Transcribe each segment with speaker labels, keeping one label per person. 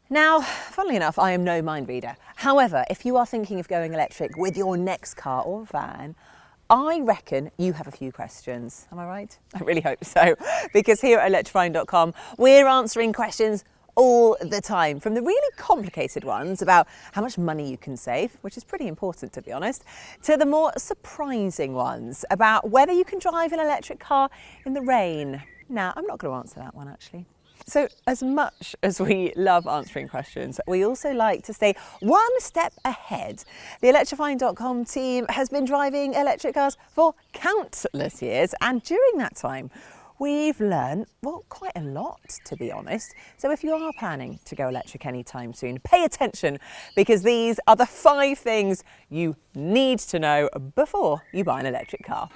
Speaker 1: Now, funnily enough, I am no mind reader. However, if you are thinking of going electric with your next car or van, I reckon you have a few questions. Am I right? I really hope so. Because here at Electrifying.com, we're answering questions all the time, from the really complicated ones about how much money you can save, which is pretty important to be honest, to the more surprising ones about whether you can drive an electric car in the rain. Now, I'm not going to answer that one actually. So as much as we love answering questions, we also like to stay one step ahead. The Electrifying.com team has been driving electric cars for countless years, and during that time, we've learned, well, quite a lot, to be honest. So if you are planning to go electric anytime soon, pay attention, because these are the 5 things you need to know before you buy an electric car.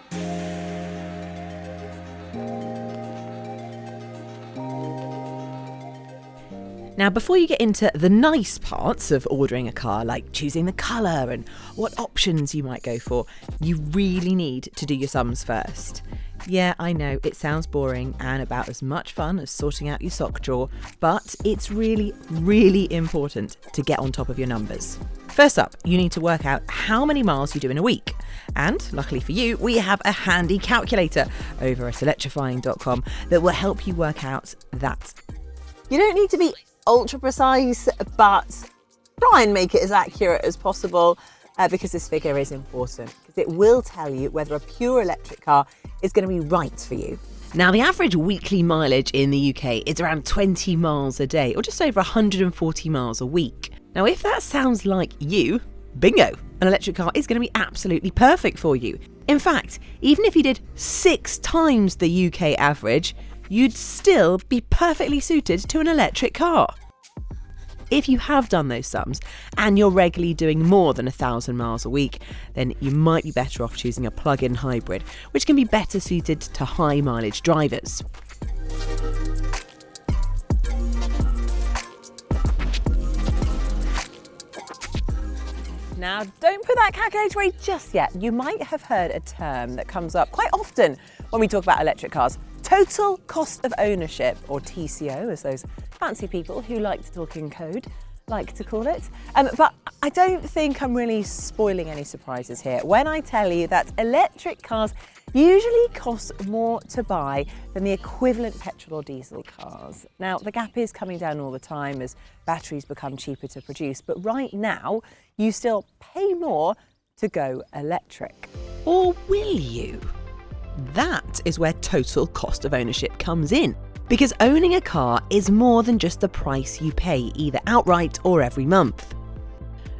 Speaker 1: Now, before you get into the nice parts of ordering a car, like choosing the colour and what options you might go for, you really need to do your sums first. Yeah, I know, it sounds boring and about as much fun as sorting out your sock drawer, but it's really, really important to get on top of your numbers. First up, you need to work out how many miles you do in a week. And luckily for you, we have a handy calculator over at electrifying.com that will help you work out that. You don't need to be ultra precise, but try and make it as accurate as possible because this figure is important, because it will tell you whether a pure electric car is going to be right for you. Now, the average weekly mileage in the UK is around 20 miles a day, or just over 140 miles a week. Now, if that sounds like you, bingo, an electric car is going to be absolutely perfect for you. In fact, even if you did 6 times the UK average, you'd still be perfectly suited to an electric car. If you have done those sums and you're regularly doing more than 1,000 miles a week, then you might be better off choosing a plug-in hybrid, which can be better suited to high mileage drivers. Now, don't put that calculator away just yet. You might have heard a term that comes up quite often when we talk about electric cars. Total cost of ownership, or TCO, as those fancy people who like to talk in code like to call it. But I don't think I'm really spoiling any surprises here when I tell you that electric cars usually cost more to buy than the equivalent petrol or diesel cars. Now, the gap is coming down all the time as batteries become cheaper to produce, but right now you still pay more to go electric. Or will you? That is where total cost of ownership comes in, because owning a car is more than just the price you pay, either outright or every month.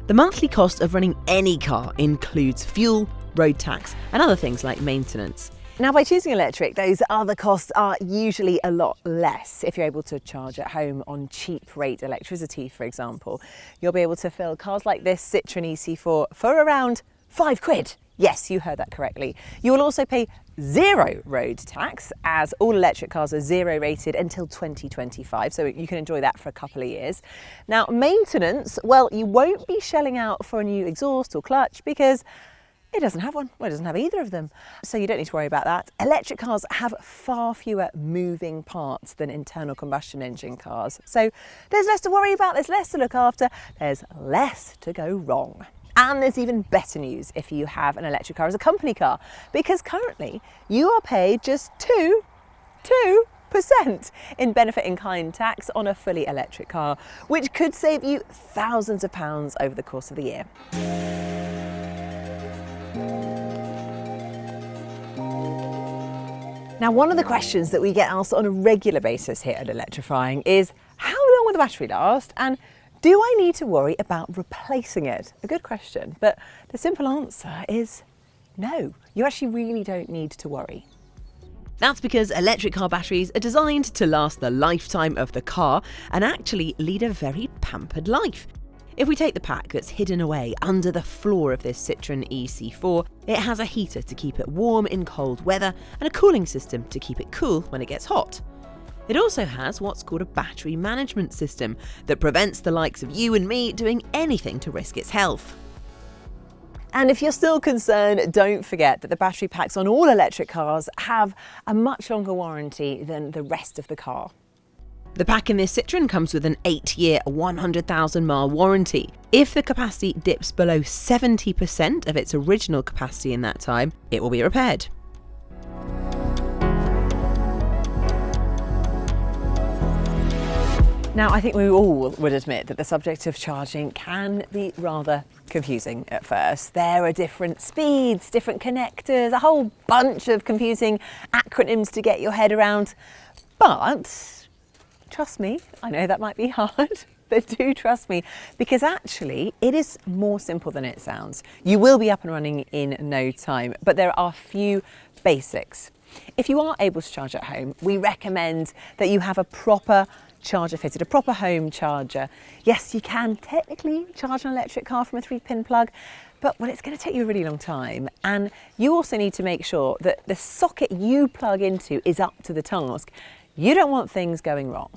Speaker 1: The monthly cost of running any car includes fuel, road tax, and other things like maintenance. Now, by choosing electric, those other costs are usually a lot less. If you're able to charge at home on cheap rate electricity, for example, you'll be able to fill cars like this Citroen EC4 for around £5. Yes, you heard that correctly. You will also pay 0 road tax, as all electric cars are 0 rated until 2025, so you can enjoy that for a couple of years. Now, maintenance, well, you won't be shelling out for a new exhaust or clutch because it doesn't have one. Well, it doesn't have either of them. So you don't need to worry about that. Electric cars have far fewer moving parts than internal combustion engine cars. So there's less to worry about, there's less to look after, there's less to go wrong. And there's even better news if you have an electric car as a company car, because currently you are paid just 2% in benefit in kind tax on a fully electric car, which could save you thousands of pounds over the course of the year. Now, one of the questions that we get asked on a regular basis here at Electrifying is, how long will the battery last? And do I need to worry about replacing it? A good question, but the simple answer is no. You actually really don't need to worry. That's because electric car batteries are designed to last the lifetime of the car and actually lead a very pampered life. If we take the pack that's hidden away under the floor of this Citroen EC4, it has a heater to keep it warm in cold weather and a cooling system to keep it cool when it gets hot. It also has what's called a battery management system that prevents the likes of you and me doing anything to risk its health. And if you're still concerned, don't forget that the battery packs on all electric cars have a much longer warranty than the rest of the car. The pack in this Citroen comes with an 8-year, 100,000 mile warranty. If the capacity dips below 70% of its original capacity in that time, it will be repaired. Now, I think we all would admit that the subject of charging can be rather confusing at first. There are different speeds, different connectors, a whole bunch of confusing acronyms to get your head around. But trust me, I know that might be hard, but do trust me, because actually it is more simple than it sounds. You will be up and running in no time, but there are a few basics. If you are able to charge at home, we recommend that you have a proper charger fitted, a proper home charger. Yes, you can technically charge an electric car from a 3-pin plug, but well, it's going to take you a really long time. And you also need to make sure that the socket you plug into is up to the task. You don't want things going wrong.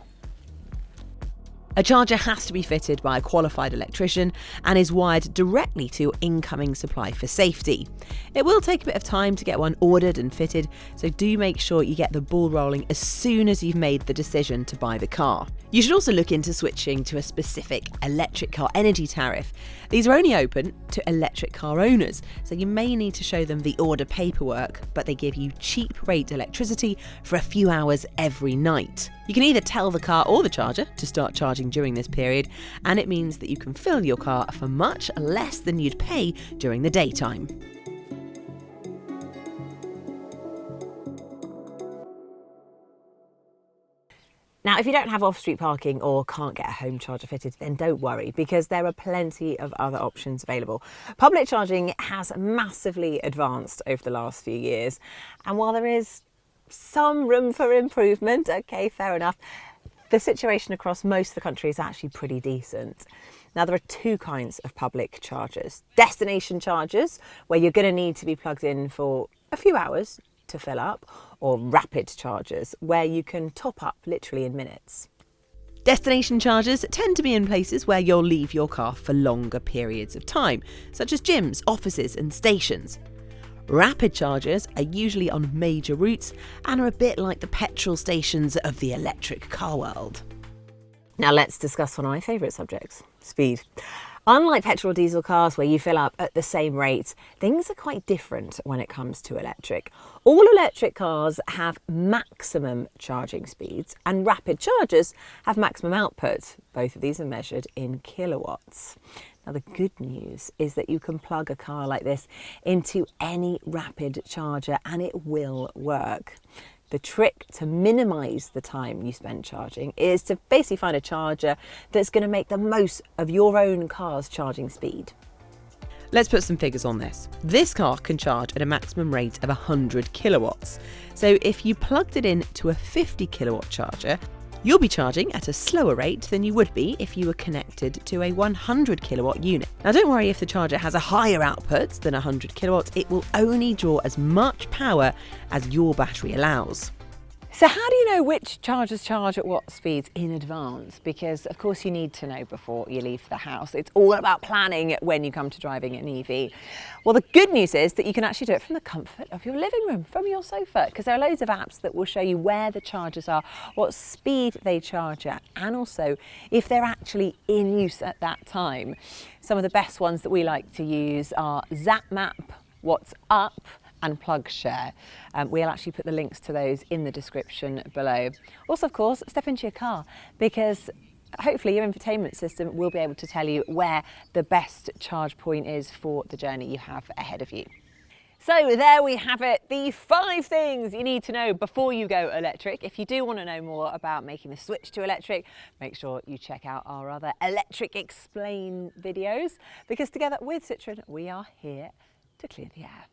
Speaker 1: A charger has to be fitted by a qualified electrician and is wired directly to incoming supply for safety. It will take a bit of time to get one ordered and fitted, so do make sure you get the ball rolling as soon as you've made the decision to buy the car. You should also look into switching to a specific electric car energy tariff. These are only open to electric car owners, so you may need to show them the order paperwork, but they give you cheap rate electricity for a few hours every night. You can either tell the car or the charger to start charging during this period, and it means that you can fill your car for much less than you'd pay during the daytime. Now, if you don't have off-street parking or can't get a home charger fitted, then don't worry, because there are plenty of other options available. Public charging has massively advanced over the last few years, and while there is some room for improvement, okay, fair enough, the situation across most of the country is actually pretty decent. Now, there are two kinds of public chargers. Destination chargers, where you're going to need to be plugged in for a few hours to fill up, or rapid chargers, where you can top up literally in minutes. Destination chargers tend to be in places where you'll leave your car for longer periods of time, such as gyms, offices and stations. Rapid chargers are usually on major routes and are a bit like the petrol stations of the electric car world. Now let's discuss one of my favourite subjects, speed. Unlike petrol or diesel cars where you fill up at the same rate, things are quite different when it comes to electric. All electric cars have maximum charging speeds and rapid chargers have maximum output. Both of these are measured in kilowatts. Now, the good news is that you can plug a car like this into any rapid charger and it will work. The trick to minimise the time you spend charging is to basically find a charger that's going to make the most of your own car's charging speed. Let's put some figures on this. This car can charge at a maximum rate of 100 kilowatts. So if you plugged it in to a 50 kilowatt charger, you'll be charging at a slower rate than you would be if you were connected to a 100 kilowatt unit. Now, don't worry if the charger has a higher output than 100 kilowatts, it will only draw as much power as your battery allows. So how do you know which chargers charge at what speeds in advance? Because of course you need to know before you leave the house. It's all about planning when you come to driving an EV. Well, the good news is that you can actually do it from the comfort of your living room, from your sofa, because there are loads of apps that will show you where the chargers are, what speed they charge at, and also if they're actually in use at that time. Some of the best ones that we like to use are ZapMap, What's Up, and PlugShare. We'll actually put the links to those in the description below. Also, of course, step into your car, because hopefully your infotainment system will be able to tell you where the best charge point is for the journey you have ahead of you. So there we have it, the 5 things you need to know before you go electric. If you do want to know more about making the switch to electric, make sure you check out our other Electric Explain videos, because together with Citroen, we are here to clear the air.